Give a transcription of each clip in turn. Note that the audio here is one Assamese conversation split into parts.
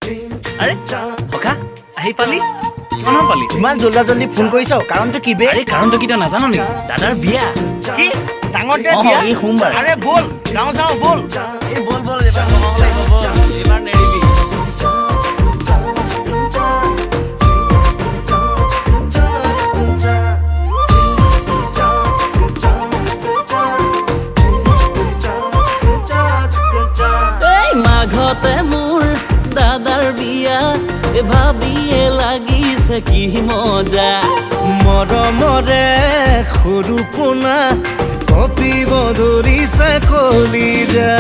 আৰে হকা আহি পালি কিমান পালি ইমান জল্দি ফোন কৰিছ কাৰণটো কি বে আৰে কাৰণটো কি তই নাজানো নেকি দাদাৰ বিয়া কি ডাঙৰ দে অ, বিয়া এই সোমবাৰ। আৰে বল গাঁও যাওঁ বল এই বল বল এবাৰ কমাব লাগিব বল এবাৰ নেৰিবি এই মাঘতে মোৰ দাদাৰ বিয়া এ ভাবিয়ে লাগিছে কি মজা মৰমৰে সৰু পোনা কপিব ধৰিছে কলিজা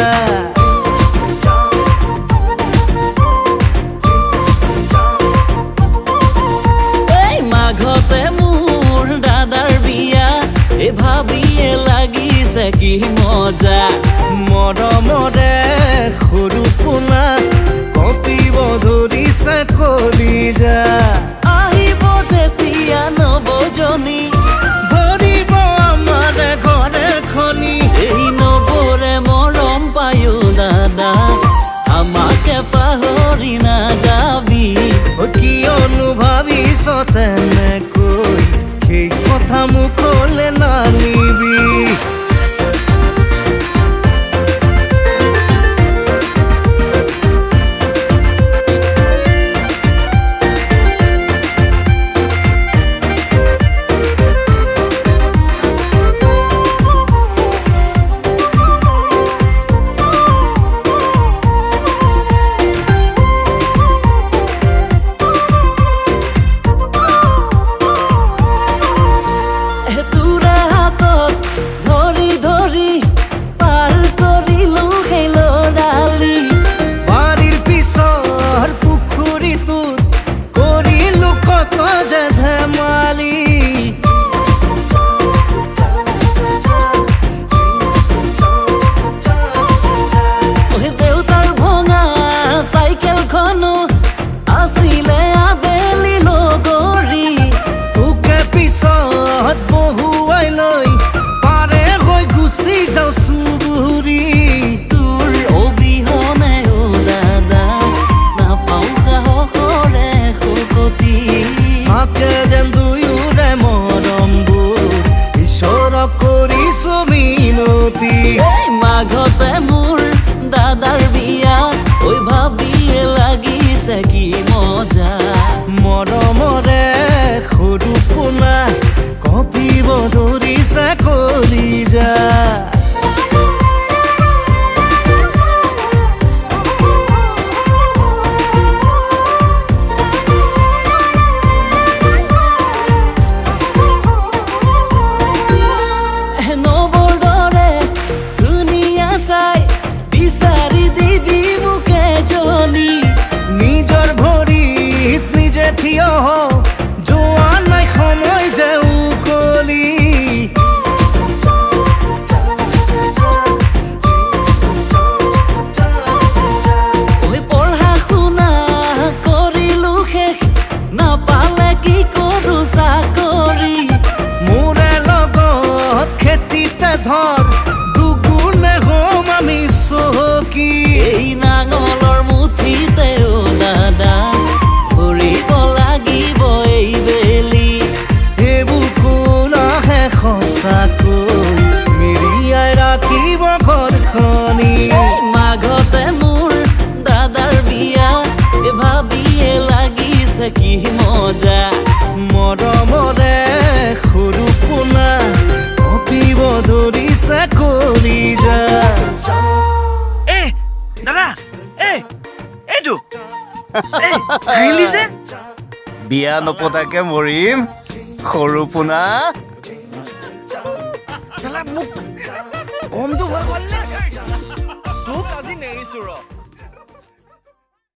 এই মাঘতে মোৰ দাদাৰ বিয়া এ ভাবিয়ে লাগিছে কি মজা মৰমৰে সৰু পোনা কপিব ধৰিছে কলিজা আহিব যেতিয়া নবজনী ভৰিব আমাৰ ঘৰে খনি এই নবৰে মৰম পায়ো দাদা আমাকে পাহৰি নাযাবি কিয়নো ভাবিছ তেনেকৈ সেই কথা মুখলে নানিবি মাঘতে মোৰ দাদাৰ বিয়া ঐ ভাবিয়ে লাগিছে কি মজা মৰমৰে সৰু পোনা কপিব ধৰিছে কলিজা নিজৰ ভৰিত নিজে থিয় হ যোৱা নাই সময় যে উকলি পঢ়া শুনা কৰিলো শেষ নাপালে কি কৰো চাকৰি মোৰে লগত খেতিতে ধৰ দুগুণে হম আমি চহকী এই নাঙলৰ মুঠিতে অ দাদা ধৰিব লাগিব এই বেলি সেইবোৰ কোনাহে সঁচাকৈ মেৰিয়াই ৰাখিব ঘৰখনি মাঘতে মোৰ দাদাৰ বিয়া এ ভাবিয়ে লাগিছে কি মজা মৰমৰে সৰু পোনা কপিব ধৰিছে কলিজা এ দাদা এ এইটো এ আহিলি যে বিয়া নপতাকে মৰিম সৰু পোনা চালা মোক কমটো হৈ গ'ল নে তোক আজি নেৰিছো ৰ